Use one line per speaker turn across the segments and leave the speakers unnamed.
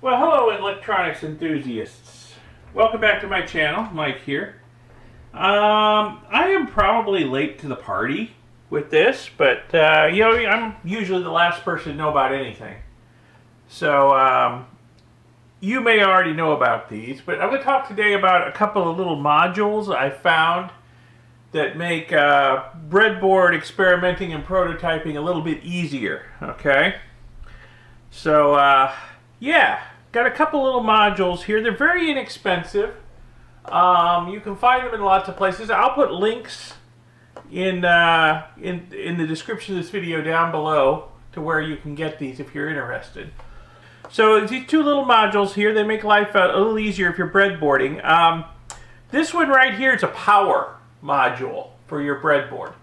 Well, hello electronics enthusiasts. Welcome back to my channel. Mike here. I am probably late to the party with this, but you know, I'm usually the last person to know about anything. So you may already know about these, but I'm going to talk today about a couple of little modules I found that make breadboard experimenting and prototyping a little bit easier. Okay, so yeah, got a couple little modules here. They're very inexpensive. You can find them in lots of places. I'll put links in the description of this video down below to where you can get these if you're interested. So these two little modules here, they make life a little easier if you're breadboarding. This one right here is a power module for your breadboard.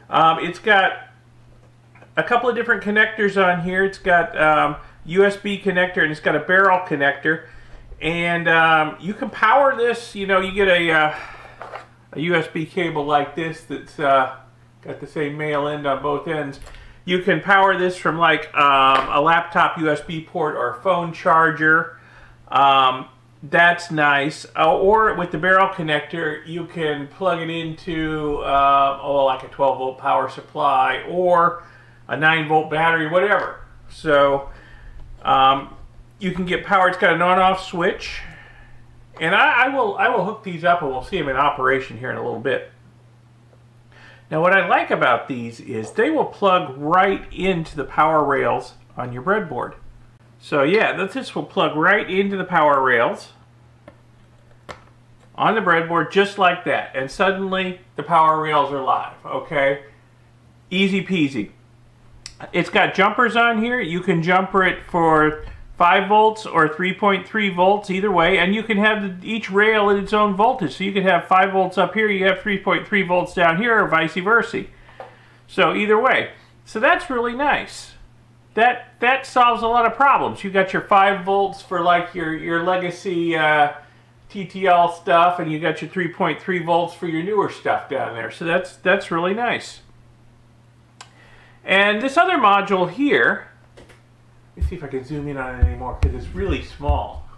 It's got a couple of different connectors on here. It's got USB connector and it's got a barrel connector, and you can power this. You know, you get a USB cable like this that's got the same male end on both ends. You can power this from like a laptop USB port or a phone charger. That's nice. Or with the barrel connector, you can plug it into like a 12-volt power supply or a 9-volt battery, whatever. So you can get power. It's got an on-off switch, and I will hook these up, and we'll see them in operation here in a little bit. Now, what I like about these is they will plug right into the power rails on your breadboard. So yeah, this will plug right into the power rails on the breadboard just like that, and suddenly the power rails are live. Okay, easy peasy. It's got jumpers on here. You can jumper it for 5 volts or 3.3 volts, either way, and you can have each rail at its own voltage. So you could have 5 volts up here, you have 3.3 volts down here, or vice versa. So either way. So that's really nice. That solves a lot of problems. You got your 5 volts for like your legacy TTL stuff, and you got your 3.3 volts for your newer stuff down there. So that's really nice. And this other module here, let me see if I can zoom in on it anymore because it's really small.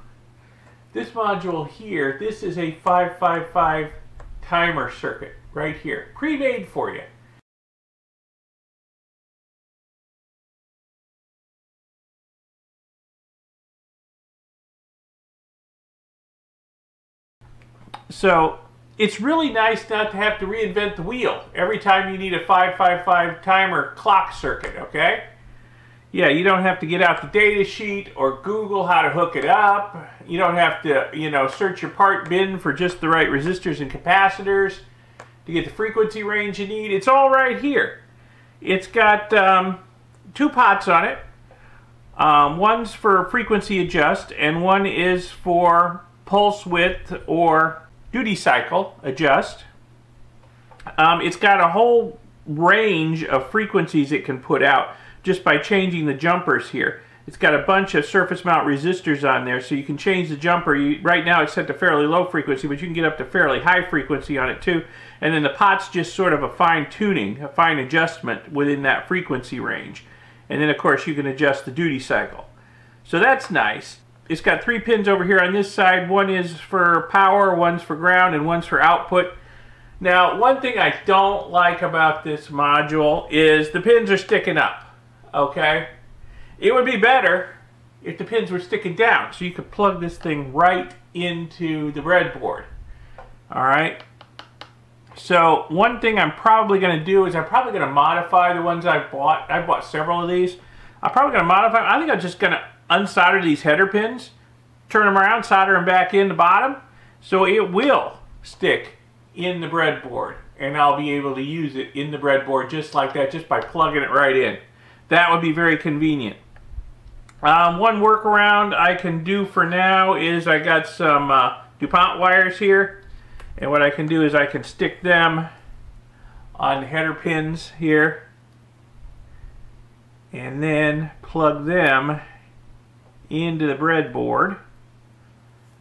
This module here, this is a 555 timer circuit right here, pre-made for you. So it's really nice not to have to reinvent the wheel every time you need a 555 timer clock circuit, okay? Yeah, you don't have to get out the data sheet or Google how to hook it up. You don't have to, you know, search your part bin for just the right resistors and capacitors to get the frequency range you need. It's all right here. It's got 2 pots on it. One's for frequency adjust, and one is for pulse width or duty cycle adjust. It's got a whole range of frequencies it can put out just by changing the jumpers here. It's got a bunch of surface mount resistors on there, so you can change the jumper. Right now it's set to fairly low frequency, but you can get up to fairly high frequency on it too. And then the pot's just sort of a fine tuning, a fine adjustment within that frequency range. And then of course you can adjust the duty cycle. So that's nice. It's got 3 pins over here on this side. One is for power, one's for ground, and one's for output. Now, one thing I don't like about this module is the pins are sticking up, okay? It would be better if the pins were sticking down, so you could plug this thing right into the breadboard, all right? So one thing I'm probably going to do is I'm probably going to modify the ones I've bought. I've bought several of these. I'm probably going to modify them. I think I'm just going to unsolder these header pins, turn them around, solder them back in the bottom, so it will stick in the breadboard, and I'll be able to use it in the breadboard just like that, just by plugging it right in. That would be very convenient. One workaround I can do for now is I got some DuPont wires here, and what I can do is I can stick them on header pins here and then plug them into the breadboard.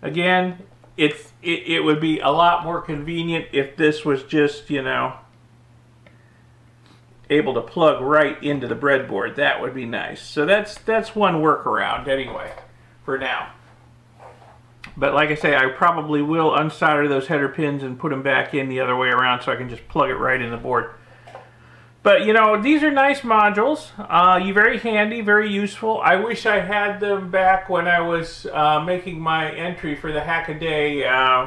Again, it would be a lot more convenient if this was just, you know, able to plug right into the breadboard. That would be nice. So that's one workaround anyway for now. But like I say, I probably will unsolder those header pins and put them back in the other way around so I can just plug it right in the board. But, you know, these are nice modules. Very handy, very useful. I wish I had them back when I was making my entry for the Hackaday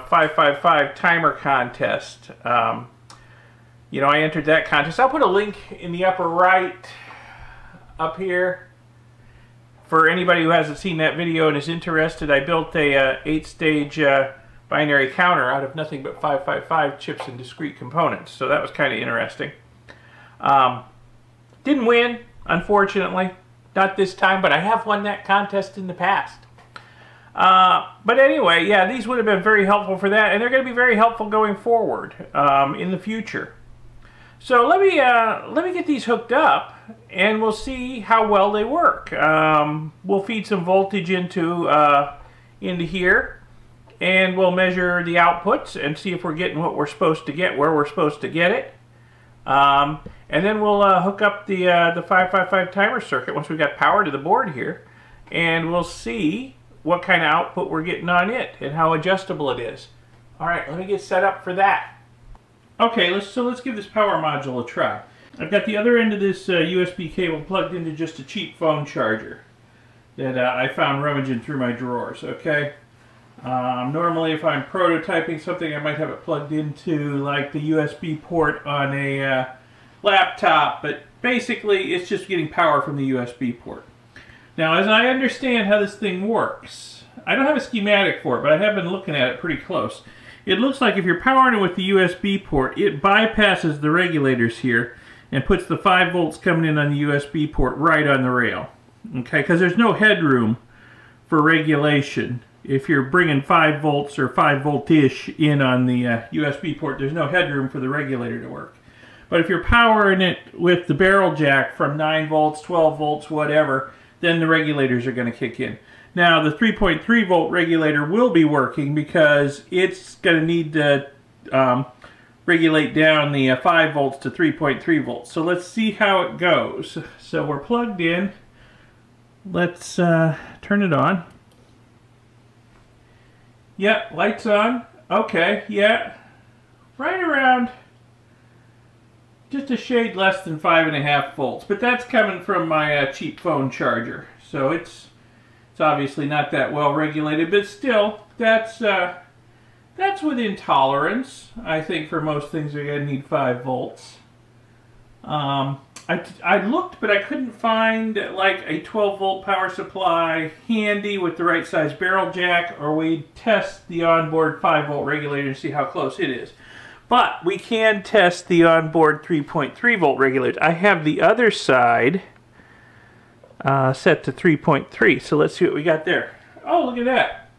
555 timer contest. You know, I entered that contest. I'll put a link in the upper right up here. For anybody who hasn't seen that video and is interested, I built a 8-stage binary counter out of nothing but 555 chips and discrete components. So that was kind of interesting. Didn't win, unfortunately. Not this time, but I have won that contest in the past. But anyway, yeah, these would have been very helpful for that, and they're going to be very helpful going forward in the future. So let me get these hooked up, and we'll see how well they work. We'll feed some voltage into here, and we'll measure the outputs and see if we're getting what we're supposed to get, where we're supposed to get it. And then we'll hook up the 555 timer circuit once we've got power to the board here, and we'll see what kind of output we're getting on it and how adjustable it is. All right, let me get set up for that. Okay, let's give this power module a try. I've got the other end of this USB cable plugged into just a cheap phone charger that I found rummaging through my drawers. Okay. Normally, if I'm prototyping something, I might have it plugged into like the USB port on a laptop, but basically it's just getting power from the USB port. Now, as I understand how this thing works, I don't have a schematic for it, but I have been looking at it pretty close. It looks like if you're powering it with the USB port, it bypasses the regulators here and puts the 5 volts coming in on the USB port right on the rail. Okay, because there's no headroom for regulation. If you're bringing 5 volts or 5 volt-ish in on the USB port, there's no headroom for the regulator to work. But if you're powering it with the barrel jack from 9 volts, 12 volts, whatever, then the regulators are going to kick in. Now, the 3.3 volt regulator will be working because it's going to need to regulate down the 5 volts to 3.3 volts. So let's see how it goes. So we're plugged in. Let's turn it on. Yeah, lights on. Okay, yeah. Right around just a shade less than 5.5 volts. But that's coming from my cheap phone charger. So it's obviously not that well regulated, but still, that's within tolerance. I think for most things you're going to need 5 volts. I looked, but I couldn't find like a 12 volt power supply handy with the right size barrel jack, or we test the onboard 5 volt regulator and see how close it is. But we can test the onboard 3.3 volt regulator. I have the other side set to 3.3, so let's see what we got there. Oh, look at that.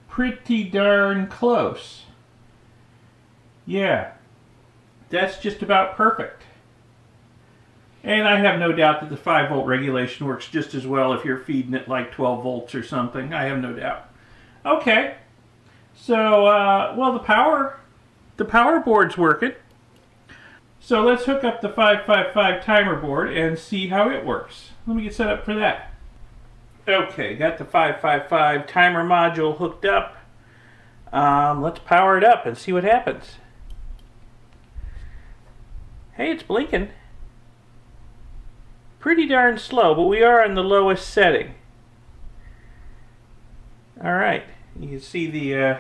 Pretty darn close. Yeah, that's just about perfect. And I have no doubt that the 5 volt regulation works just as well if you're feeding it like 12 volts or something. I have no doubt. Okay, so well, the power board's working. So let's hook up the 555 timer board and see how it works. Let me get set up for that. Okay, got the 555 timer module hooked up. Let's power it up and see what happens. Hey, it's blinking. Pretty darn slow, but we are on the lowest setting. All right, you can see the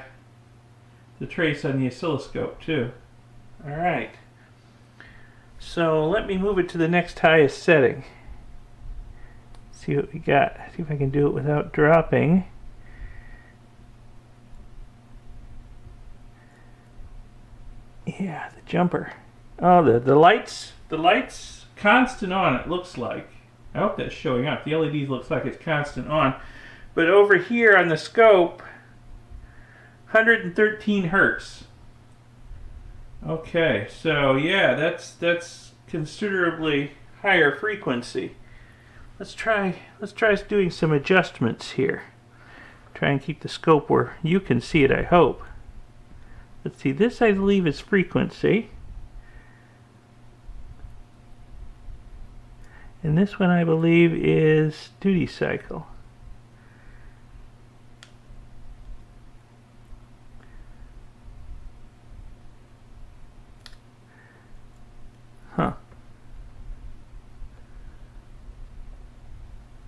trace on the oscilloscope too. All right, so let me move it to the next highest setting. See what we got. See if I can do it without dropping. Yeah, the jumper. Oh, the lights constant on, it looks like. I hope that's showing up. The LED looks like it's constant on. But over here on the scope, 113 hertz. Okay, so yeah, that's considerably higher frequency. Let's try doing some adjustments here. Try and keep the scope where you can see it, I hope. Let's see, this I believe is frequency. And this one I believe is duty cycle. Huh.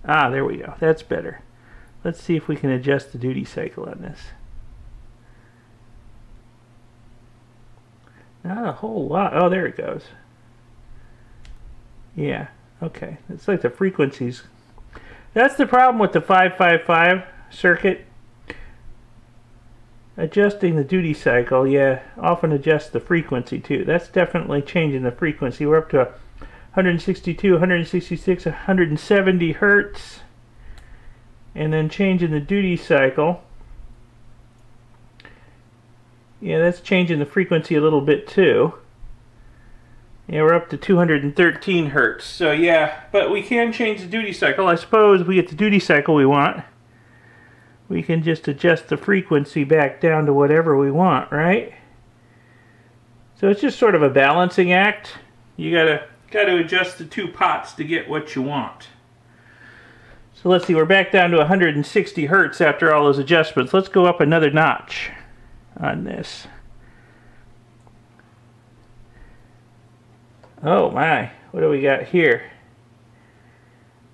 Ah, there we go. That's better. Let's see if we can adjust the duty cycle on this. Not a whole lot. Oh, there it goes. Yeah. Okay, it's like the frequencies. That's the problem with the 555 circuit. Adjusting the duty cycle, yeah, often adjusts the frequency too. That's definitely changing the frequency. We're up to 162, 166, 170 hertz. And then changing the duty cycle. Yeah, that's changing the frequency a little bit too. Yeah, we're up to 213 hertz. So yeah, but we can change the duty cycle. I suppose if we get the duty cycle we want, we can just adjust the frequency back down to whatever we want, right? So it's just sort of a balancing act. You gotta adjust the two pots to get what you want. So let's see, we're back down to 160 hertz after all those adjustments. Let's go up another notch on this. Oh my, what do we got here?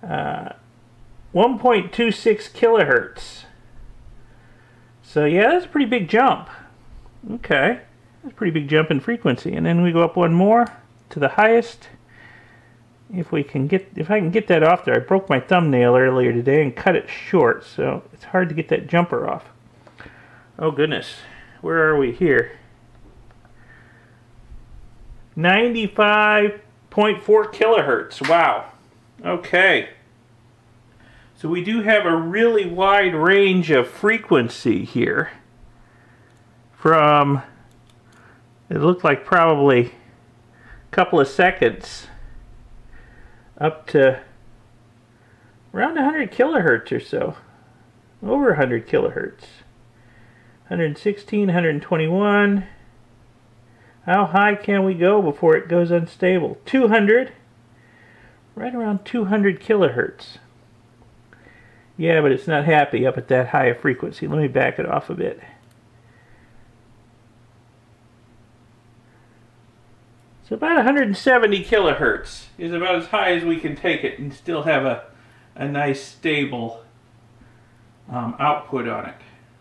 1.26 kilohertz. So yeah, that's a pretty big jump. Okay, that's a pretty big jump in frequency. And then we go up one more to the highest. If I can get that off there. I broke my thumbnail earlier today and cut it short, so it's hard to get that jumper off. Oh goodness, where are we here? 95.4 kilohertz. Wow. Okay. So we do have a really wide range of frequency here. From, it looked like probably a couple of seconds up to around 100 kilohertz or so. Over 100 kilohertz. 116, 121. How high can we go before it goes unstable? 200. Right around 200 kilohertz. Yeah, but it's not happy up at that high a frequency. Let me back it off a bit. So about 170 kilohertz is about as high as we can take it and still have a nice stable output on it.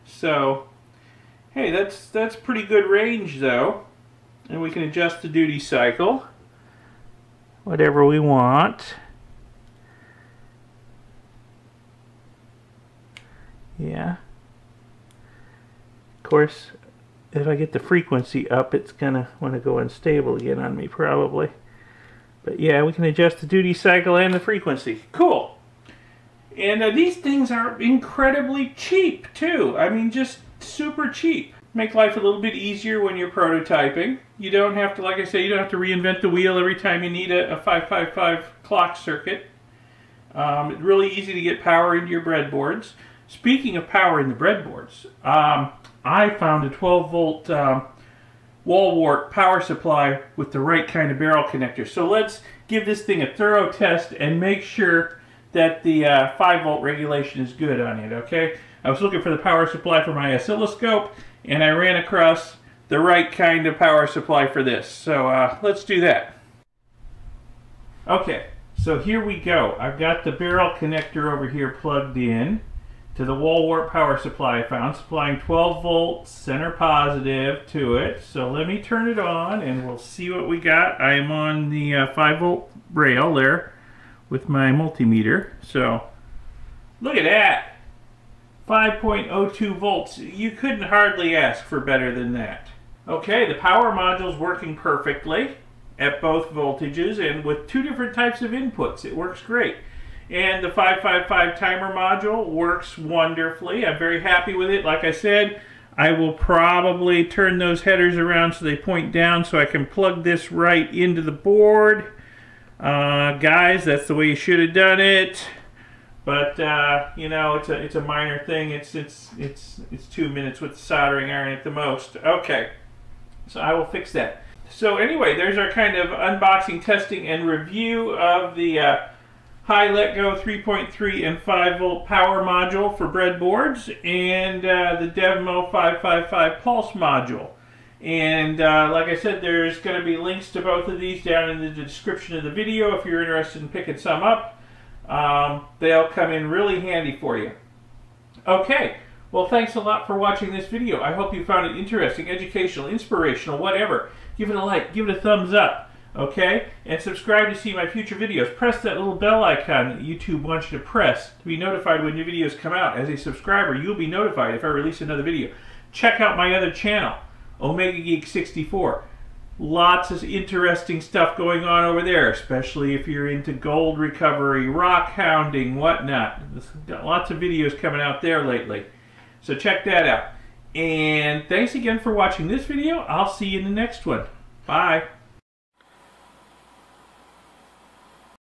So, hey, that's pretty good range though. And we can adjust the duty cycle, whatever we want. Yeah. Of course, if I get the frequency up, it's gonna want to go unstable again on me probably. But yeah, we can adjust the duty cycle and the frequency. Cool. And these things are incredibly cheap too. I mean, just super cheap. Make life a little bit easier when you're prototyping. You don't have to, like I say, you don't have to reinvent the wheel every time you need a 555 clock circuit. It's really easy to get power into your breadboards. Speaking of power in the breadboards, I found a 12-volt wall wart power supply with the right kind of barrel connector. So let's give this thing a thorough test and make sure that the 5-volt regulation is good on it, okay? I was looking for the power supply for my oscilloscope, and I ran across the right kind of power supply for this. So let's do that. Okay, so here we go. I've got the barrel connector over here plugged in to the wall wart power supply I found, supplying 12 volts center positive to it. So let me turn it on and we'll see what we got. I am on the 5-volt rail there with my multimeter. So look at that. 5.02 volts. You couldn't hardly ask for better than that. Okay, the power module's working perfectly at both voltages and with two different types of inputs. It works great. And the 555 timer module works wonderfully. I'm very happy with it. Like I said, I will probably turn those headers around so they point down so I can plug this right into the board. Guys, that's the way you should have done it. But you know, it's a minor thing. It's 2 minutes with the soldering iron at the most. Okay, so I will fix that. So anyway, there's our kind of unboxing, testing, and review of the High Let Go 3.3 and 5 volt power module for breadboards, and the Devmo 555 pulse module. And like I said, there's going to be links to both of these down in the description of the video if you're interested in picking some up. They'll come in really handy for you. Okay, well, thanks a lot for watching this video. I hope you found it interesting, educational, inspirational, whatever. Give it a like, give it a thumbs up, okay? And subscribe to see my future videos. Press that little bell icon that YouTube wants you to press to be notified when new videos come out. As a subscriber, you'll be notified if I release another video. Check out my other channel, Omega Geek 64. Lots of interesting stuff going on over there, especially if you're into gold recovery, rock hounding, whatnot. There's got lots of videos coming out there lately. So check that out. And thanks again for watching this video. I'll see you in the next one. Bye.